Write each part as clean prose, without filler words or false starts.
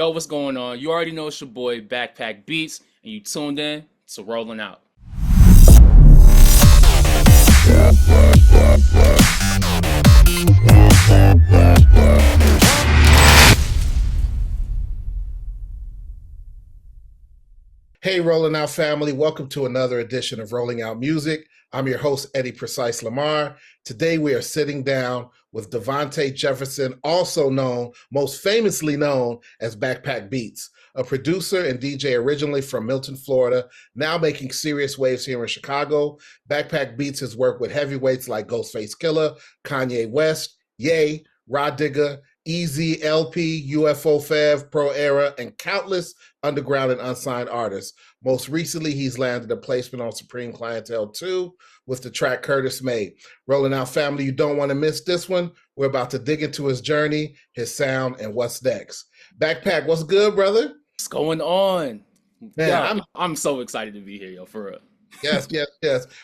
Yo, what's going on? You already know it's your boy Backpack Beatz, and you tuned in to Rolling Out. Hey, Rolling Out family, welcome to another edition of Rolling Out Music. I'm your host, Eddie Precise Lamar. Today we are sitting down with Devonte Jefferson, also known, most famously known as Backpack Beatz, a producer and DJ originally from Milton, Florida, now making serious waves here in Chicago. Backpack Beatz has worked with heavyweights like Ghostface Killah, Kanye West, Ye, Rah Digga, Easy, LP, UFO Fev, Pro Era, and countless underground and unsigned artists. Most recently, he's landed a placement on Supreme Clientele 2 with the track Curtis made. Rolling Out family, you don't want to miss this one. We're about to dig into his journey, his sound, and what's next. Backpack, what's good, brother? What's going on? Man, I'm so excited to be here, yo, for real. Yes.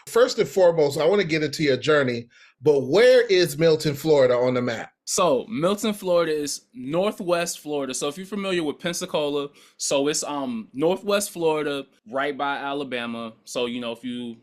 First and foremost, I want to get into your journey, but where is Milton, Florida on the map? So Milton, Florida is Northwest Florida. So if you're familiar with Pensacola, so it's Northwest Florida, right by Alabama. So if you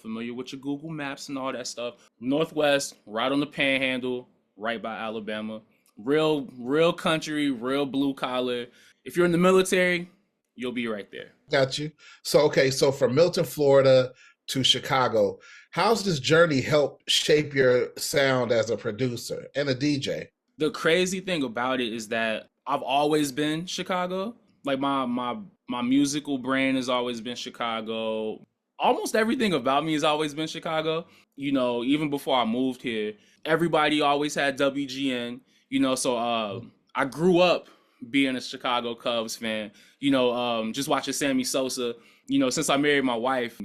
familiar with your Google Maps and all that stuff, Northwest, right on the Panhandle, right by Alabama. Real country, real blue collar. If you're in the military, you'll be right there. Got you. So from Milton, Florida to Chicago, how's this journey helped shape your sound as a producer and a DJ? The crazy thing about it is that I've always been Chicago. Like my musical brain has always been Chicago. Almost everything about me has always been Chicago. Even before I moved here, everybody always had WGN. So I grew up being a Chicago Cubs fan. Just watching Sammy Sosa. Since I married my wife,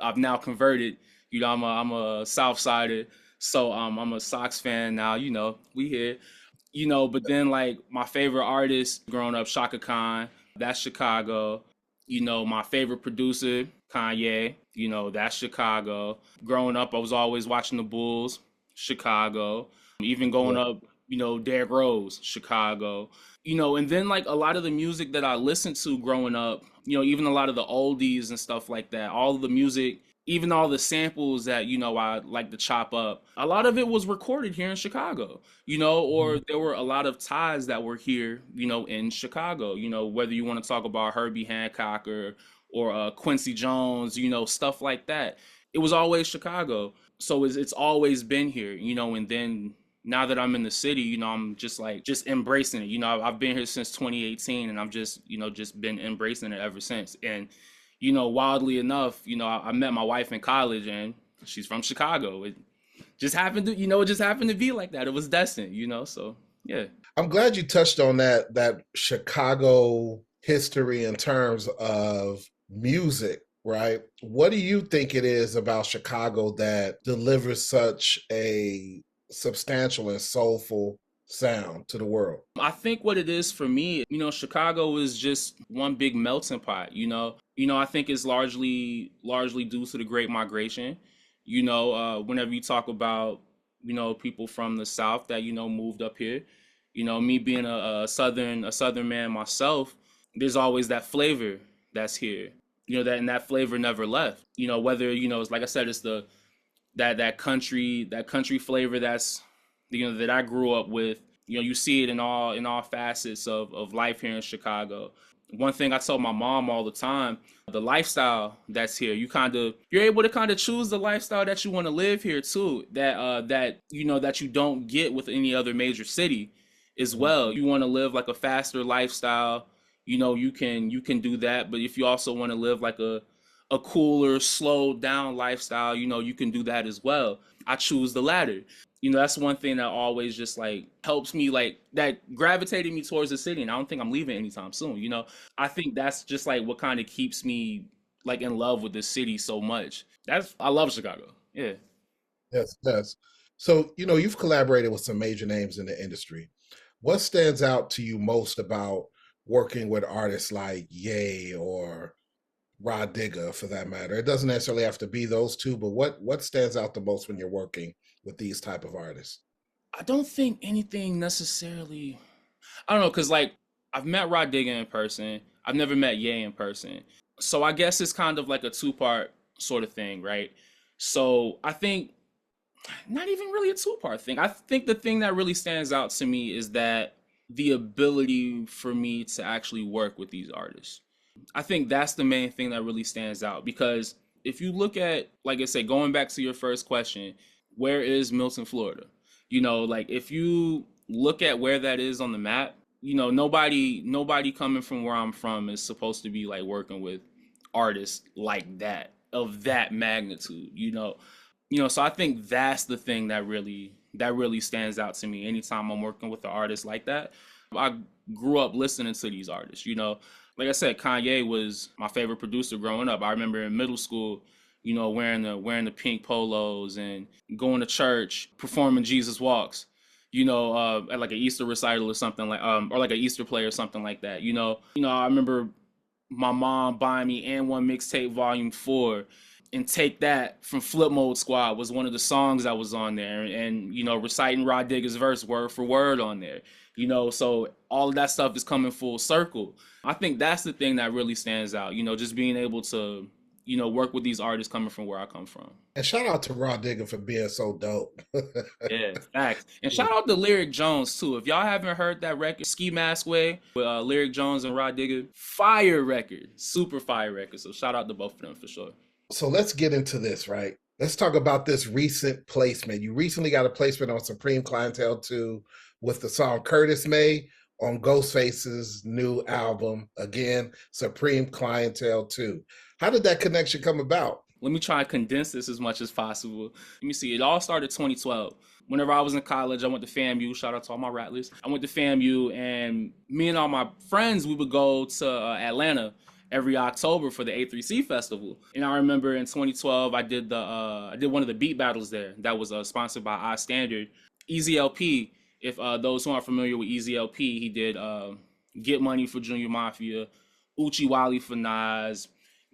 I've now converted. I'm a South Sider, so I'm a Sox fan now. We here. But then like my favorite artist growing up, Shaka Khan, that's Chicago. My favorite producer, Kanye, that's Chicago. Growing up, I was always watching the Bulls, Chicago. Even going up, Derrick Rose, Chicago. And then like a lot of the music that I listened to growing up, even a lot of the oldies and stuff like that, all of the music, even all the samples that, I like to chop up, a lot of it was recorded here in Chicago, or there were a lot of ties that were here, in Chicago, whether you want to talk about Herbie Hancock or Quincy Jones, stuff like that. It was always Chicago. So it's always been here, and then now that I'm in the city, I'm just embracing it. I've been here since 2018 and I've just been embracing it ever since. And, wildly enough, I met my wife in college and she's from Chicago. It just happened to be like that. It was destined, so yeah. I'm glad you touched on that Chicago history in terms of music, right? What do you think it is about Chicago that delivers such a substantial and soulful sound to the world? I think what it is for me, Chicago is just one big melting pot, I think it's largely due to the Great Migration. Whenever you talk about, people from the South that, moved up here, me being a southern man myself, there's always that flavor that's here, that flavor never left, whether, it's like I said, it's that country flavor that's that I grew up with. You see it in all facets of life here in Chicago. One thing I tell my mom all the time, the lifestyle that's here, you're able to kind of choose the lifestyle that you want to live here too, that you don't get with any other major city as well. You want to live like a faster lifestyle, you can do that, but if you also want to live like a cooler, slowed down lifestyle, you can do that as well. I choose the latter. That's one thing that always just like helps me, like that gravitated me towards the city, and I don't think I'm leaving anytime soon. I think that's just like what kind of keeps me like in love with the city so much. I love Chicago. Yeah. Yes. So, you've collaborated with some major names in the industry. What stands out to you most about working with artists like Ye or Rah Digga, for that matter? It doesn't necessarily have to be those two, but what stands out the most when you're working with these type of artists? I don't think anything necessarily. I don't know, because like I've met Rah Digga in person. I've never met Ye in person. So I guess it's kind of like a two-part sort of thing, right? So I think not even really a two-part thing. I think the thing that really stands out to me is that the ability for me to actually work with these artists. I think that's the main thing that really stands out because if you look at, like I said, going back to your first question, where is Milton, Florida? Like if you look at where that is on the map, nobody coming from where I'm from is supposed to be like working with artists like that of that magnitude, so I think that's the thing that really stands out to me anytime I'm working with an artist like that. I grew up listening to these artists, like I said, Kanye was my favorite producer growing up. I remember in middle school, wearing the pink polos and going to church, performing Jesus Walks, at like an Easter recital or something like or like an Easter play or something like that. I remember my mom buying me and one mixtape volume 4 and Take That from Flip Mode Squad was one of the songs that was on there, and reciting Rah Digga's verse word for word on there, so all of that stuff is coming full circle. I think that's the thing that really stands out, just being able to work with these artists coming from where I come from. And shout out to Rah Digga for being so dope. Yeah, facts. And shout out to Lyric Jones too. If y'all haven't heard that record, Ski Mask Way, with Lyric Jones and Rah Digga, fire record, super fire record. So shout out to both of them for sure. So let's get into this, right? Let's talk about this recent placement. You recently got a placement on Supreme Clientele 2 with the song Curtis made on Ghostface's new album, again, Supreme Clientele 2. How did that connection come about? Let me try and condense this as much as possible. Let me see. It all started 2012. Whenever I was in college, I went to FAMU. Shout out to all my Rattlers. I went to FAMU, and me and all my friends, we would go to Atlanta every October for the A3C festival. And I remember in 2012, I did one of the beat battles there that was sponsored by I Standard. Easy LP, if those who aren't familiar with Easy LP, he did Get Money for Junior Mafia, Uchi Wally for Nas,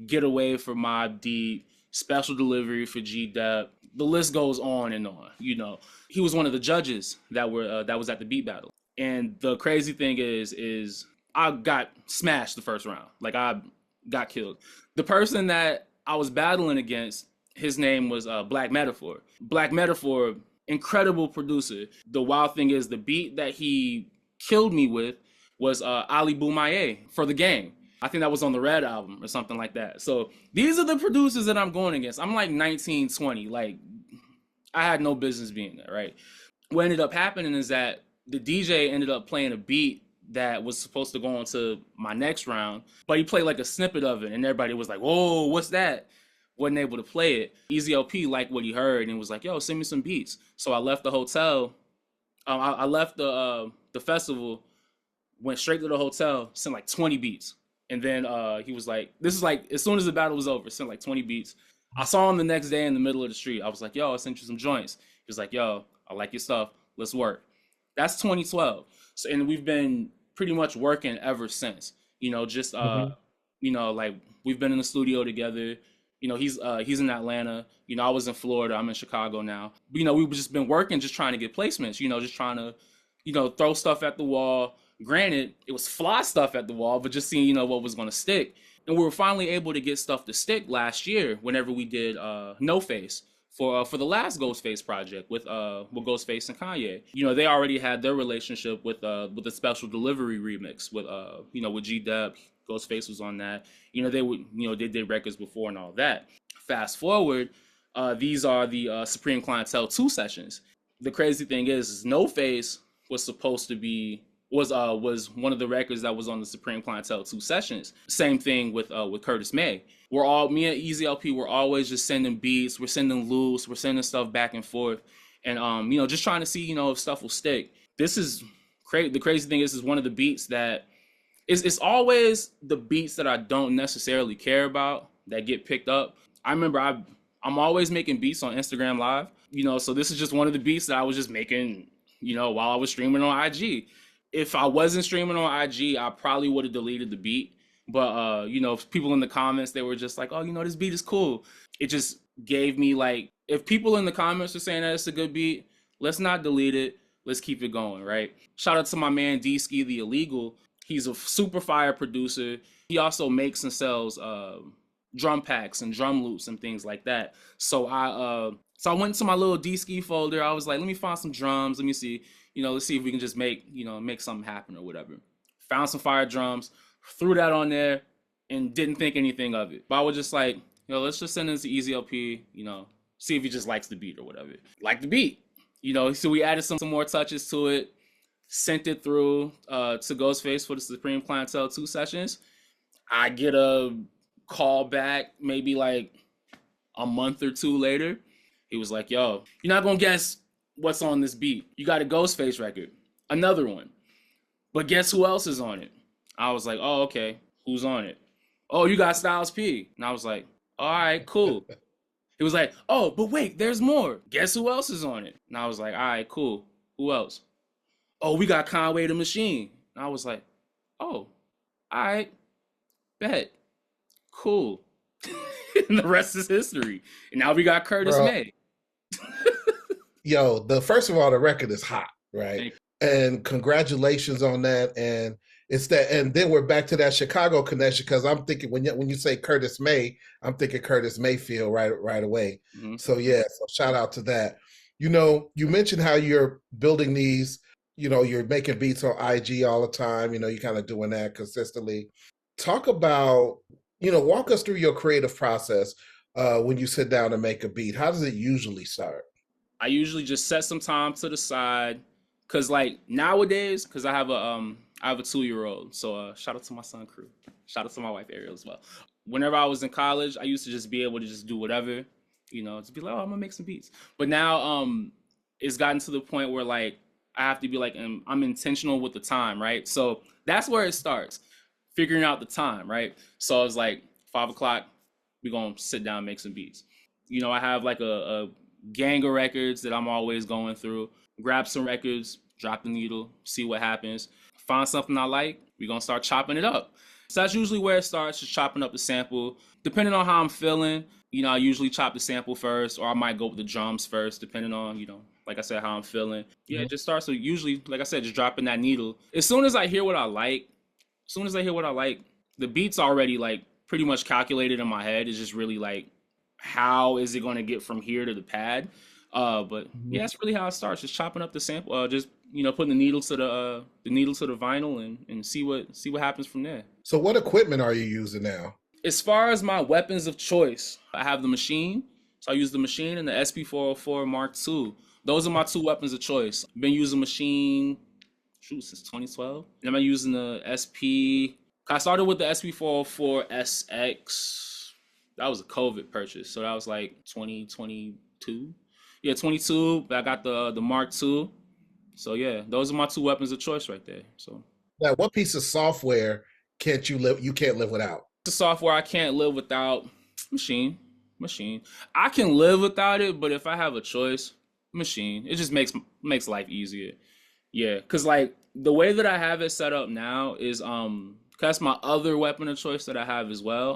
Get Away for Mobb Deep, Special Delivery for G-Dep. The list goes on and on. He was one of the judges that was at the beat battle. And the crazy thing is I got smashed the first round. Like, I got killed. The person that I was battling against, his name was Black Metaphor. Black Metaphor, incredible producer. The wild thing is the beat that he killed me with was Ali Boumaier for The Game. I think that was on the Red album or something like that. So these are the producers that I'm going against. I'm like 19, 20. Like, I had no business being there, right? What ended up happening is that the DJ ended up playing a beat that was supposed to go on to my next round, but he played like a snippet of it, and everybody was like, whoa, what's that? Wasn't able to play it. Easy LP liked what he heard and was like, yo, send me some beats. So I left the hotel. I left the festival, went straight to the hotel, sent like 20 beats. And then he was like, this is like, as soon as the battle was over, sent like 20 beats. I saw him the next day in the middle of the street. I was like, yo, I sent you some joints. He was like, yo, I like your stuff. Let's work. That's 2012. So, and we've been pretty much working ever since, just, like we've been in the studio together. He's in Atlanta. I was in Florida. I'm in Chicago now. But, we've just been working, just trying to get placements, just trying to, throw stuff at the wall. Granted, it was fly stuff at the wall, but just seeing, what was going to stick. And we were finally able to get stuff to stick last year whenever we did No Face for the last Ghostface project with Ghostface and Kanye. They already had their relationship with the Special Delivery remix with G-Dep. Ghostface was on that. They did records before and all that. Fast forward, these are the Supreme Clientele 2 sessions. The crazy thing is No Face was supposed to be was one of the records that was on the Supreme Clientele 2 sessions. Same thing with Curtis May. Me and Easy LP, we're always just sending beats, we're sending loops, we're sending stuff back and forth, and just trying to see if stuff will stick. This is crazy. The crazy thing is one of the beats that it's always the beats that I don't necessarily care about that get picked up. I remember I'm always making beats on Instagram Live, so this is just one of the beats that I was just making, while I was streaming on IG. If I wasn't streaming on IG, I probably would have deleted the beat. But, people in the comments, they were just like, oh, this beat is cool. It just gave me like, if people in the comments are saying that it's a good beat, let's not delete it. Let's keep it going, right? Shout out to my man D-Ski the Illegal. He's a super fire producer. He also makes and sells drum packs and drum loops and things like that. So I went to my little D-Ski folder. I was like, let me find some drums. Let me see, let's see if we can just make something happen or whatever. Found some fire drums, threw that on there, and didn't think anything of it. But I was just like, let's just send this to Easy LP, see if he just likes the beat or whatever. Like the beat, so we added some more touches to it, sent it through to Ghostface for the Supreme Clientele 2 sessions. I get a call back maybe like a month or two later. He was like, yo, you're not going to guess what's on this beat. You got a Ghostface record, another one. But guess who else is on it? I was like, oh, okay. Who's on it? Oh, you got Styles P. And I was like, all right, cool. He was like, oh, but wait, there's more. Guess who else is on it? And I was like, all right, cool. Who else? Oh, we got Conway the Machine. And I was like, oh, all right, bet. Cool. And the rest is history. And now we got Curtis May. Yo, first of all, the record is hot, right? And congratulations on that. And it's that, and then we're back to that Chicago connection, because I'm thinking when you say Curtis May, I'm thinking Curtis Mayfield right away. Mm-hmm. So yeah, so shout out to that. You mentioned how you're building these, you're making beats on IG all the time, you're kind of doing that consistently. Talk about, walk us through your creative process when you sit down and make a beat. How does it usually start? I usually just set some time to the side, because like nowadays, because I have a 2-year-old, so shout out to my son Crew, shout out to my wife Ariel as well. Whenever I was in college, I used to just be able to just do whatever, to be like, oh, I'm gonna make some beats. But now it's gotten to the point where like I have to be like, I'm intentional with the time, right? So that's where it starts, figuring out the time, right? So I was like, 5 o'clock, we're gonna sit down and make some beats. I have like a gang of records that I'm always going through. Grab some records, drop the needle, see what happens. Find something I like, we're gonna start chopping it up. So that's usually where it starts, just chopping up the sample. Depending on how I'm feeling, I usually chop the sample first, or I might go with the drums first, depending on, like I said, how I'm feeling. Yeah, it just starts with usually, like I said, just dropping that needle. As soon as I hear what I like, the beat's already like pretty much calculated in my head. It's just really like, how is it gonna get from here to the pad? But yeah, that's really how it starts. Just chopping up the sample, just putting the needle to the vinyl and see what happens from there. So what equipment are you using now? As far as my weapons of choice, I have the machine. So I use the machine and the SP404 Mark II. Those are my 2 weapons of choice. I've been using machine since 2012. And I'm using the SP. I started with the SP404 SX. That was a COVID purchase, so that was like 2022. Yeah, 22. But I got the Mark II. So yeah, those are my 2 weapons of choice right there. So now, what piece of software you can't live without? The software I can't live without. Machine. I can live without it, but if I have a choice, machine. It just makes life easier. Yeah, because like the way that I have it set up now is that's my other weapon of choice that I have as well.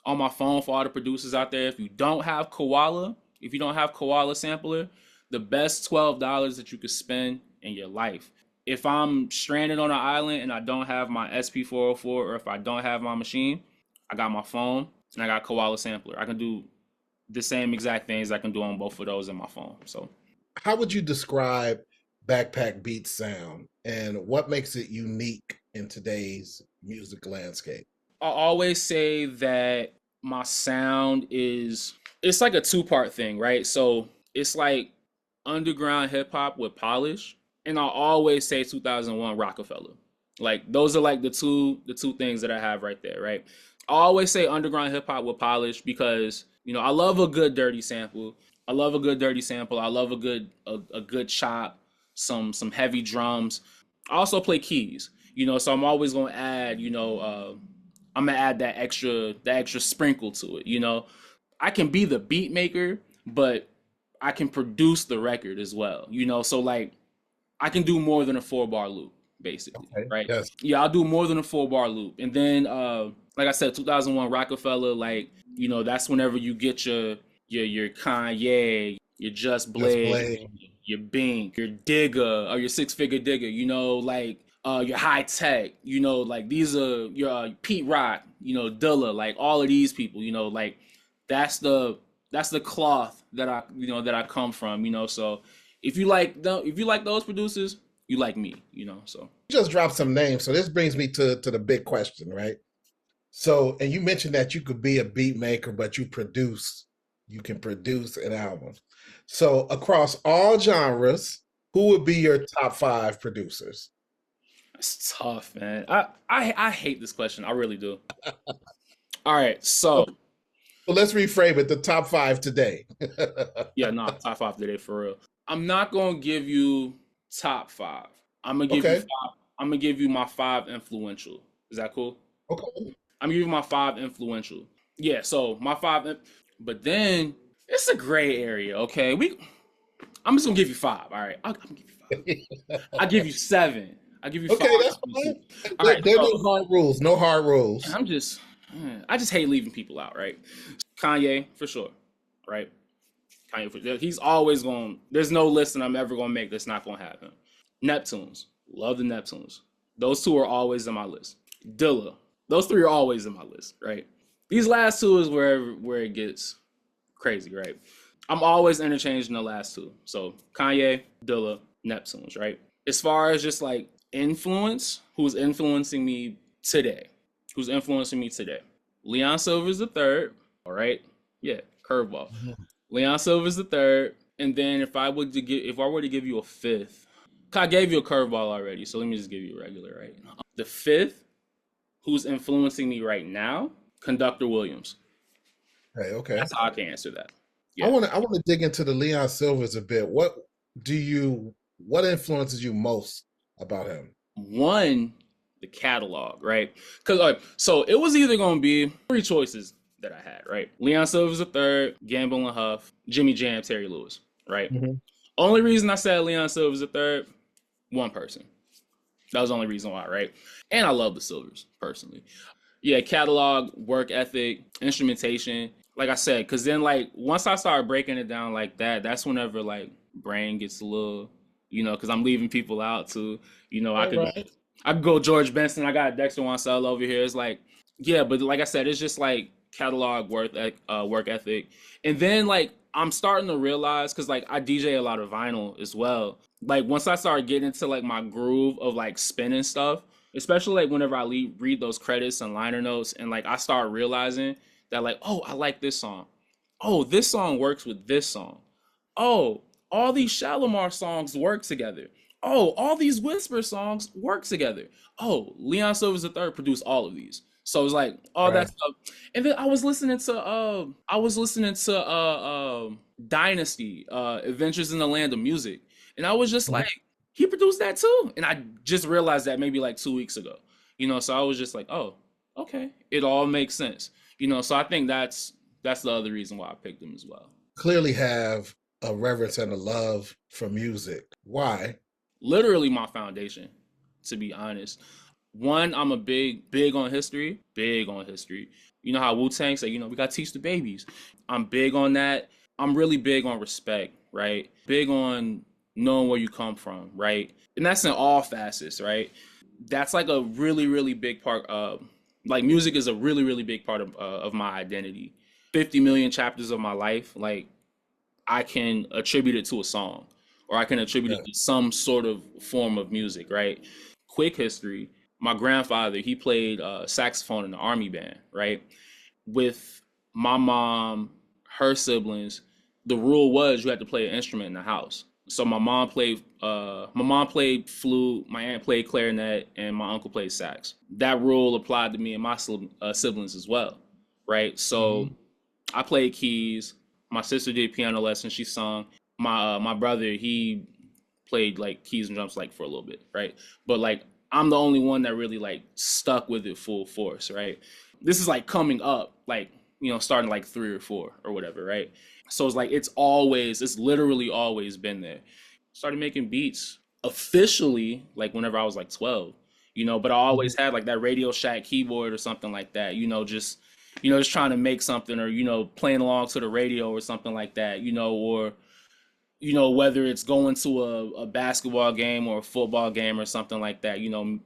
On my phone, for all the producers out there, if you don't have Koala sampler, the best $12 that you could spend in your life. If I'm stranded on an island and I don't have my SP404, or if I don't have my machine, I got my phone and I got Koala sampler. I can do the same exact things I can do on both of those in my phone. So how would you describe Backpack Beatz sound, and what makes it unique in today's music landscape? I always say that my sound it's like a 2-part thing, right? So it's like underground hip hop with polish, and I always say 2001 Rockefeller. Like those are like the two things that I have right there, right? I always say underground hip hop with polish because I love a good dirty sample. I love a good chop, some heavy drums. I also play keys, so I'm always gonna add, I'm gonna add that extra sprinkle to it. I can be the beat maker, but I can produce the record as well. So like I can do more than a 4-bar loop, basically, okay, right? Yes. Yeah, I'll do more than a 4-bar loop, and then like I said, 2001 Rockefeller, like that's whenever you get your Kanye, your Just Blade, your Bink, your Digga, or your 6-figure Digga. Like your high tech, like these are your Pete Rock, Dilla, like all of these people, like that's the that's the cloth that I come from, So if you like those producers, you like me, So You just dropped some names, so this brings me to the big question, right? So, and you mentioned that you could be a beat maker, but you can produce an album. So, across all genres, who would be your top five producers? it's tough, man. I hate this question. I really do. All right, so Okay, so let's reframe it. The top five today. yeah, no, top five today for real. I'm not gonna give you top five. I'm gonna give you Okay. five. I'm gonna give you my five influential. Is that cool? Okay. I'm gonna give you my five influential. Yeah, so my five, but then it's a gray area. Okay, I'm just gonna give you five. All right, I'm gonna give you five. I'll give you seven. I'll give you five. Okay, that's fine. All right, There are no so hard rules. No hard rules. I just hate leaving people out. Right, Kanye for sure. Right, Kanye for sure. He's always going. There's no list that I'm ever gonna make that's not gonna happen. Neptunes, love the Neptunes. Those two are always in my list. Dilla, those three are always in my list. Right, these last two is where it gets crazy. Right, I'm always interchanging the last two. So Kanye, Dilla, Neptunes. Right. As far as just like influence, who's influencing me today? Who's influencing me today? Leon Silver's the third. All right. Yeah, curveball. Leon Silver's the third. And then if I were to give you a fifth, I gave you a curveball already, so let me just give you a regular, right? The fifth, who's influencing me right now, Conductor Williams. Okay, okay. That's how I can answer that. I Yeah. want to dig into the Leon Silvers a bit. What influences you most about him? One, the catalog, right? Because so it was either gonna be three choices that I had, right? Leon Silver's the third, Gamble and Huff, Jimmy Jam, Terry Lewis, right? Mhm. Only reason I said Leon Silver's the third, one person. That was the only reason why, right? And I love the Silvers personally. Yeah, catalog, work ethic, instrumentation. Like I said, because then like once I started breaking it down like that, that's whenever like brain gets a little, because I'm leaving people out too. I Right, could right. I could go George Benson. I got Dexter Wansell over here. It's like, yeah, but like I said, it's just like catalog work ethic, and then like I'm starting to realize because like I DJ a lot of vinyl as well. Like once I started getting into like my groove of like spinning stuff, especially like whenever read those credits and liner notes, and like I start realizing that like, oh, I like this song. Oh, this song works with this song. Oh, all these Shalimar songs work together. Oh, all these Whisper songs work together. Oh, Leon Silver's the third produced all of these. So it was like all that Right. stuff. And then I was listening to Dynasty, Adventures in the Land of Music. And I was just Mhm. like, he produced that too. And I just realized that maybe like 2 weeks ago. So I was just like, oh, okay. It all makes sense. So I think that's the other reason why I picked him as well. Clearly have a reverence and a love for music. Why? Literally my foundation, to be honest. One, I'm a big on history, big on history. You know how Wu-Tang say, we got to teach the babies. I'm big on that. I'm really big on respect, right? Big on knowing where you come from, right? And that's in all facets, right? That's like a really, really big part of, like music is a really, really big part of my identity. 50 million chapters of my life, like I can attribute it to a song or I can attribute Yeah. it to some sort of form of music, right? Quick history. My grandfather, he played saxophone in the army band, right? With my mom, her siblings, the rule was you had to play an instrument in the house. So my mom played flute, my aunt played clarinet, and my uncle played sax. That rule applied to me and my siblings as well, right? So Mhm. I played keys. My sister did piano lessons. She sung. My brother, he played like keys and drums like for a little bit, right? But like I'm the only one that really like stuck with it full force, right? This is like coming up, like starting like 3 or 4 or whatever, right? So it's like it's literally always been there. Started making beats officially like whenever I was like 12, but I Mhm. always had like that Radio Shack keyboard or something like that, just trying to make something or playing along to the radio or something like that, or whether it's going to a basketball game or a football game or something like that,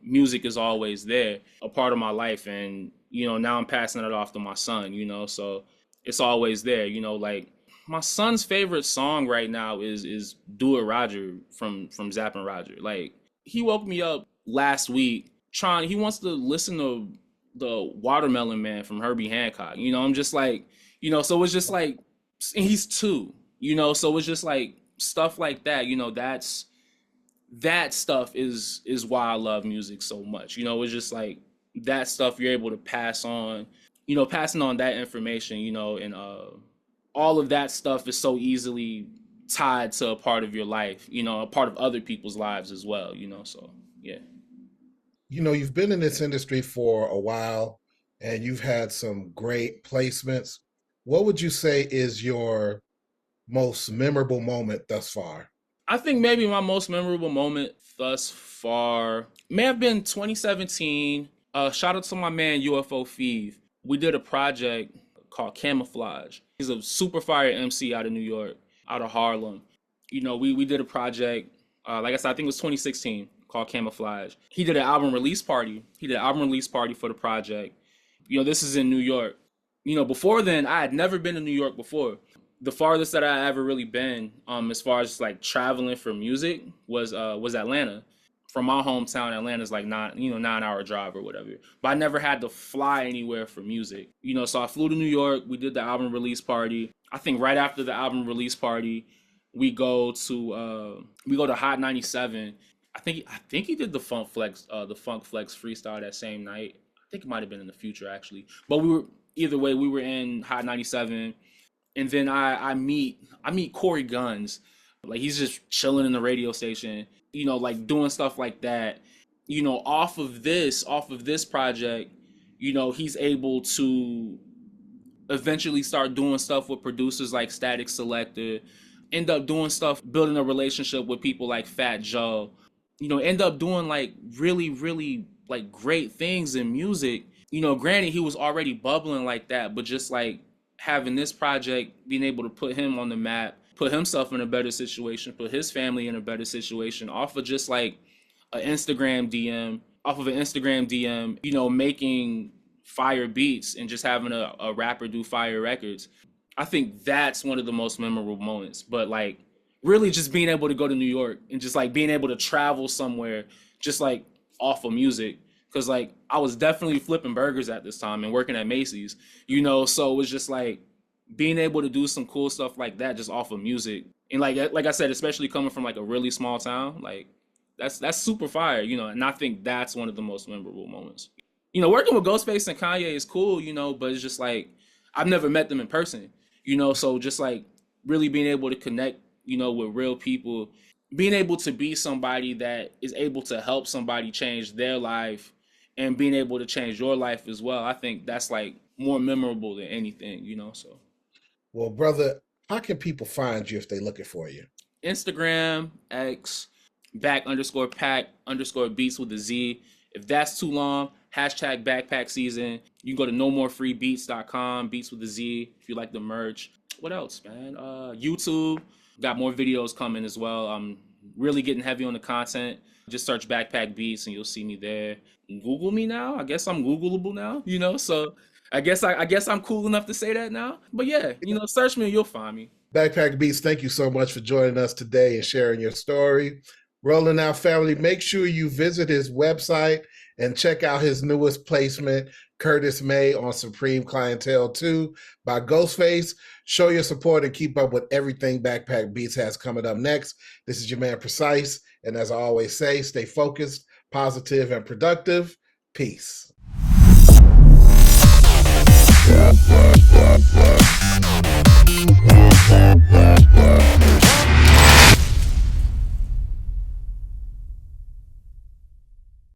music is always there, a part of my life. And, now I'm passing it off to my son, so it's always there, like my son's favorite song right now is Do It Roger from Zapp and Roger. Like, he woke me up last week he wants to listen to the Watermelon Man from Herbie Hancock. I'm just like, so it's just like, and he's 2, so it's just like stuff like that, that stuff is why I love music so much. It's just like that stuff you're able to pass on, passing on that information, and all of that stuff is so easily tied to a part of your life, a part of other people's lives as well, so yeah. You've been in this industry for a while and you've had some great placements. What would you say is your most memorable moment thus far? I think maybe my most memorable moment thus far may have been 2017. Shout out to my man UFO Feeve. We did a project called Camouflage. He's a super fire MC out of New York, out of Harlem. We did a project, like I said, I think it was 2016, called Camouflage. He did an album release party. For the project. This is in New York. Before then, I had never been to New York before. The farthest that I ever really been, as far as like traveling for music, was Atlanta. From my hometown, Atlanta's like 9-hour drive or whatever. But I never had to fly anywhere for music. So I flew to New York. We did the album release party. I think right after the album release party, we go to Hot 97. I think he did the Funk Flex freestyle that same night. I think it might have been in the future actually. But we were in Hot 97. And then I meet Corey Guns. Like, he's just chilling in the radio station, like doing stuff like that. Off of this project, he's able to eventually start doing stuff with producers like Static Selector, end up doing stuff, building a relationship with people like Fat Joe, end up doing like really, really like great things in music. Granted, he was already bubbling like that, but just like having this project, being able to put him on the map, put himself in a better situation, put his family in a better situation off of just like an Instagram DM, making fire beats and just having a rapper do fire records. I think that's one of the most memorable moments. But like really just being able to go to New York and just like being able to travel somewhere just like off of music. Cause like I was definitely flipping burgers at this time and working at Macy's, so it was just like being able to do some cool stuff like that just off of music. And like I said, especially coming from like a really small town, like that's super fire, and I think that's one of the most memorable moments. Working with Ghostface and Kanye is cool, but it's just like I've never met them in person, so just like really being able to connect, with real people, being able to be somebody that is able to help somebody change their life and being able to change your life as well. I think that's like more memorable than anything, so. Well, brother, how can people find you if they're looking for you? Instagram, X, _Beatz with a Z. If that's too long, #Backpack Season. You can go to nomorefreebeats.com, Beats with a Z, if you like the merch. What else, man? YouTube, got more videos coming as well. I'm really getting heavy on the content. Just search Backpack Beatz and you'll see me there. Google me now. I guess I'm Googleable now, so I guess I'm cool enough to say that now. But yeah, search me and you'll find me. Backpack Beatz, thank you so much for joining us today and sharing your story. Rolling Out family, make sure you visit his website and check out his newest placement, Curtis May, on Supreme Clientele 2 by Ghostface. Show your support and keep up with everything Backpack Beatz has coming up next. This is your man Precise, and as I always say, stay focused, positive, and productive. Peace. Yeah.